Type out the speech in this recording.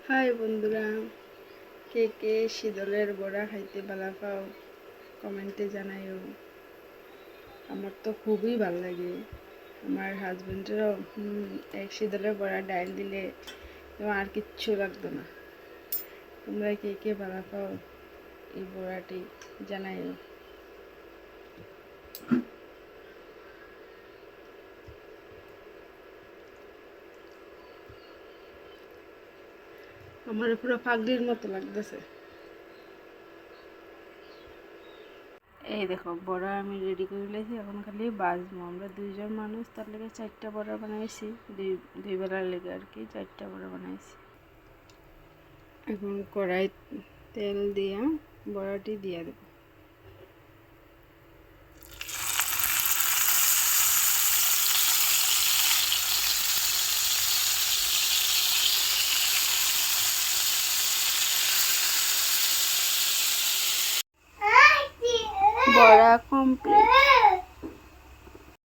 High বন্ধুরা, কে কে শীতলের বড়া খাইতে ভালো পাও কমেন্টে জানাইও। আমার তো খুবই ভালো লাগে। আমার হাজবেন্ডেরও এক শীতলের বড়া ডাইল দিলে তোমার আর কিচ্ছু লাগতো না। তোমরা কে কে ভালো পাও এই বড়াটি জানাইও। আমার পুরো পাগড়ির মতো লাগতেছে। এই দেখো বড়া আমি রেডি করে লেছি, এখন খালি বাজবো। আমরা দুইজন মানুষ, তার লেগে 4টা বড়া বানাইছি। দুই বেলার লেগে আর কি 4টা বড়া বানাইছি। এখন কড়াই তেল দিয়া বড়াটি দিয়ে দেব। বড়া কমপ্লিট।